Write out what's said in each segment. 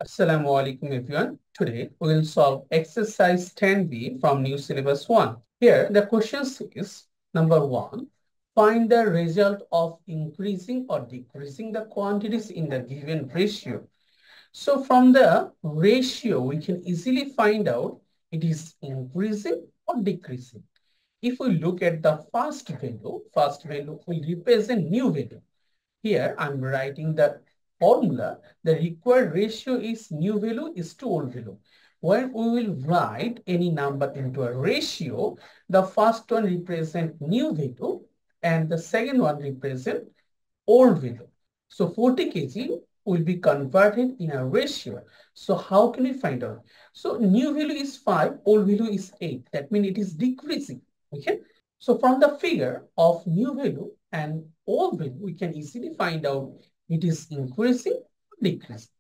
Assalamu alaikum everyone. Today we will solve exercise 10b from new syllabus 1. Here the question is number 1. Find the result of increasing or decreasing the quantities in the given ratio. So from the ratio we can easily find out it is increasing or decreasing. If we look at the first value will represent new value. Here I'm writing the formula. The required ratio is new value is to old value. When we will write any number into a ratio, the first one represent new value and the second one represent old value. So 40 kg will be converted in a ratio. So how can we find out? So new value is 5, old value is 8. That means it is decreasing. Okay. So from the figure of new value and old value, we can easily find out it is increasing or decreasing.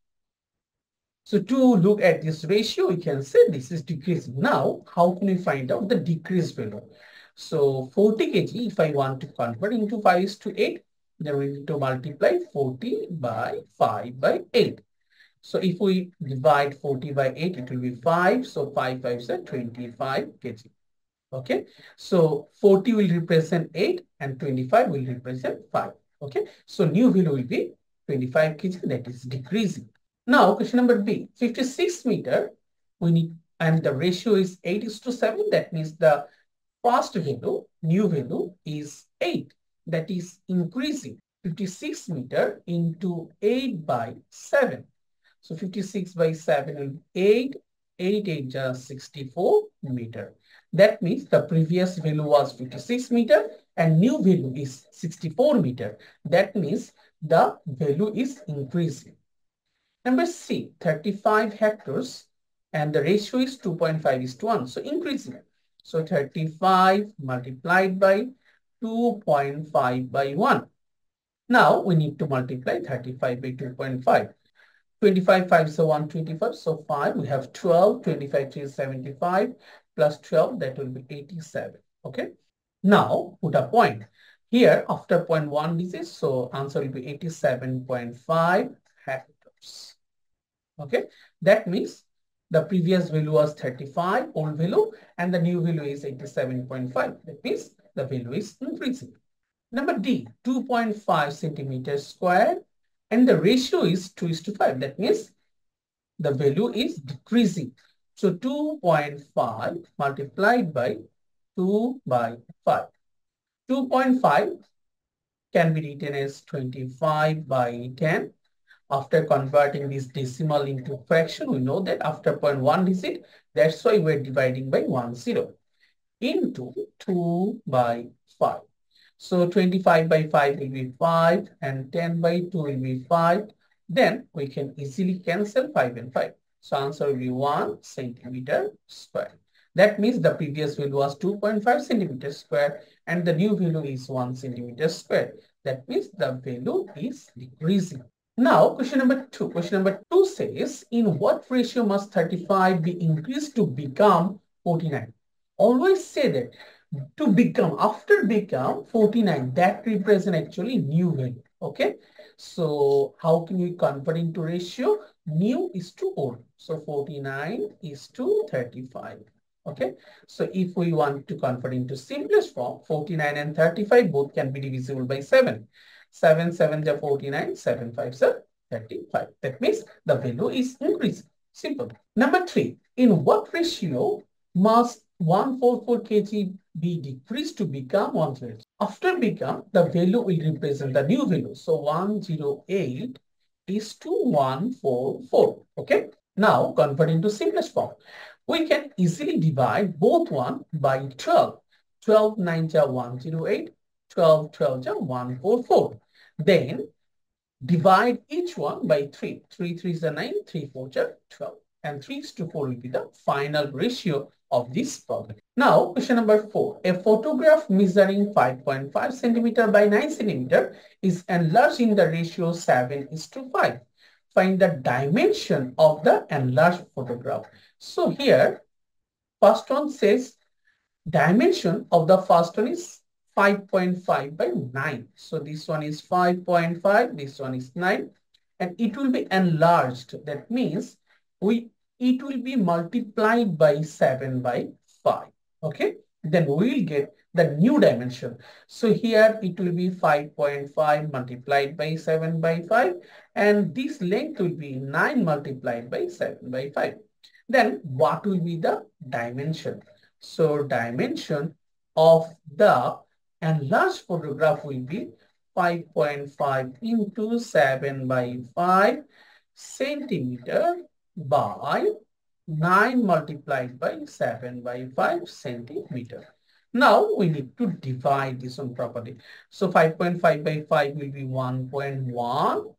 So to look at this ratio, we can say this is decreasing. Now, how can we find out the decreased value? So 40 kg, if I want to convert into 5:8, then we need to multiply 40 by 5 by 8. So if we divide 40 by 8, it will be 5. So 5 5s are 25 kg. Okay, so 40 will represent 8 and 25 will represent 5. Okay, so new value will be 25 kg, that is decreasing. Now question number B, 56 meter we need, and the ratio is 8:7. That means the first value, new value is 8, that is increasing. 56 meter into 8 by 7. So 56 by 7 will be 8. 8 8 just 64 meter. That means the previous value was 56 meter and new value is 64 meter. That means the value is increasing. Number C, 35 hectares and the ratio is 2.5:1. So increasing. So 35 multiplied by 2.5 by 1. Now we need to multiply 35 by 2.5. 25 5 is 125. So 5, we have 12, 25 3 is 75 plus 12, that will be 87. Okay. Now put a point. Here after 0.1 digits, so answer will be 87.5 hectares. Okay. That means the previous value was 35, old value, and the new value is 87.5. That means the value is increasing. Number D, 2.5 centimeters square, and the ratio is 2:5. That means the value is decreasing. So 2.5 multiplied by 2 by 5. 2.5 can be written as 25 by 10. After converting this decimal into fraction, we know that after 0.1 digit, that's why we're dividing by 10 into 2 by 5. So 25 by 5 will be 5 and 10 by 2 will be 5. Then we can easily cancel 5 and 5. So answer will be 1 centimeter square. That means the previous value was 2.5 centimeters square and the new value is 1 centimeter square. That means the value is decreasing. Now question number 2. Question number 2 says, in what ratio must 35 be increased to become 49? Always say that to become, after become 49, that represent actually new value. Okay, so how can we convert into ratio? New is to old, so 49 is to 35. Okay, so if we want to convert into simplest form, 49 and 35 both can be divisible by 7. 7 7 are 49, 7 5 are 35. That means the value is increasing. Simple. Number 3, in what ratio must 144 kg be decreased to become 108? After become, the value will represent the new value. So 108 is to 144. Okay. Now convert into simplest form. We can easily divide both 1 by 12. 12 9 are 108. 12 12 are 144. Then divide each one by 3. 3 3 is 9. 3 4 are 12. And 3:4 will be the final ratio of this problem. Now, question number 4. A photograph measuring 5.5 centimeter by 9 centimeter is enlarged in the ratio 7:5. Find the dimension of the enlarged photograph. So here, first one says dimension of the first one is 5.5 by 9. So this one is 5.5, this one is 9. and it will be enlarged. That means it will be multiplied by 7 by 5. Okay, then we will get the new dimension. So here it will be 5.5 multiplied by 7 by 5, and this length will be 9 multiplied by 7 by 5. Then what will be the dimension? So dimension of the enlarged photograph will be 5.5 into 7 by 5 centimeter by 9 multiplied by 7 by 5 centimeter. Now we need to divide this one properly. So 5.5 by 5 will be 1.1,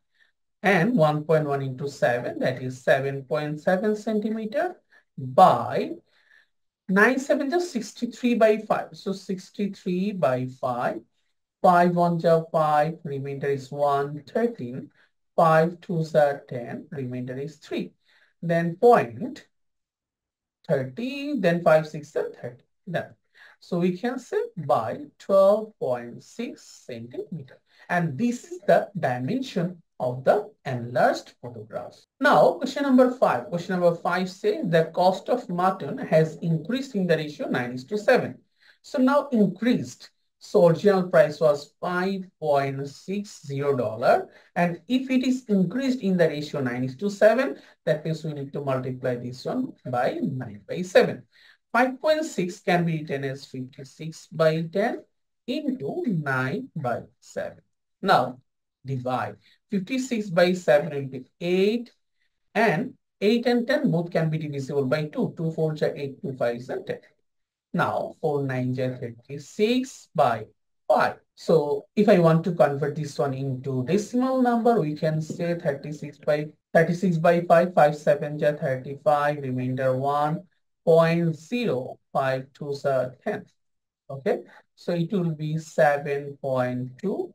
and 1.1 into 7, that is 7.7 centimeter, by 9 7 just 63 by 5. So 63 by 5. 5 1 ja 5, remainder is 1, 13. 5 2 are 10, remainder is 3. Then point 30, then 5 6 are 30. Done. So we can say by 12.6 centimeter. And this is the dimension of the enlarged photographs. Now, question number 5. Question number 5 says the cost of mutton has increased in the ratio 9:7. So now increased. So original price was $5.60. And if it is increased in the ratio 9:7, that means we need to multiply this one by 9 by 7. 5.6 can be written as 56 by 10 into 9 by 7. Now, divide. 56 by 7 will be 8, and 8 and 10 both can be divisible by 2. 2 4s are 8, 2 5s are 10. Now, 4 9s are 36 by 5. So, if I want to convert this one into decimal number, we can say 36 by 5, 5 7s are 35, remainder 1. 0.052 10. Okay, so it will be $7.2.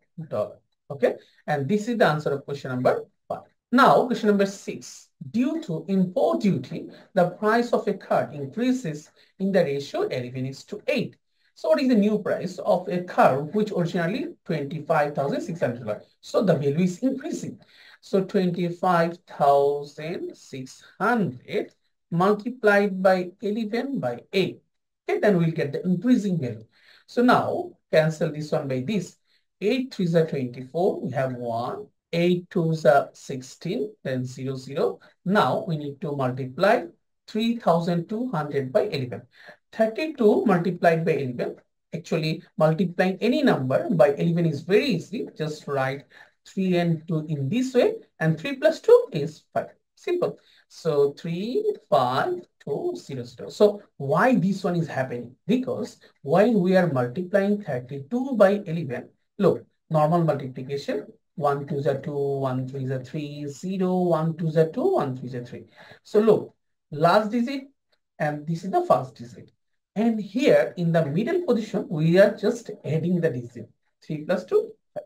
Okay, and this is the answer of question number 5. Now, question number 6. Due to import duty, the price of a card increases in the ratio 11:8. So what is the new price of a car which originally $25,600? So the value is increasing. So 25,600 multiplied by 11 by 8. Okay, then we'll get the increasing value. So now cancel this one by this. 8 3s are 24. We have 1. 8 2s are 16. Then 0 0. Now we need to multiply 3,200 by 11. 32 multiplied by 11. Actually, multiplying any number by 11 is very easy. Just write 3 and 2 in this way. And 3 plus 2 is 5. Simple. So 3 5 2 0 0. So why this one is happening? Because while we are multiplying 32 by 11, look, normal multiplication, 1 2s are 2, 1 3s are 3, 0, 1 2s are 2, 1 3s are 3. So look, last digit, and this is the first digit. And here in the middle position, we are just adding the digit. 3 plus 2, 5.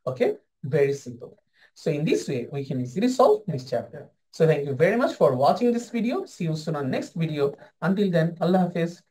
Okay, very simple. So in this way, we can easily solve this chapter. So thank you very much for watching this video. See you soon on next video. Until then, Allah Hafiz.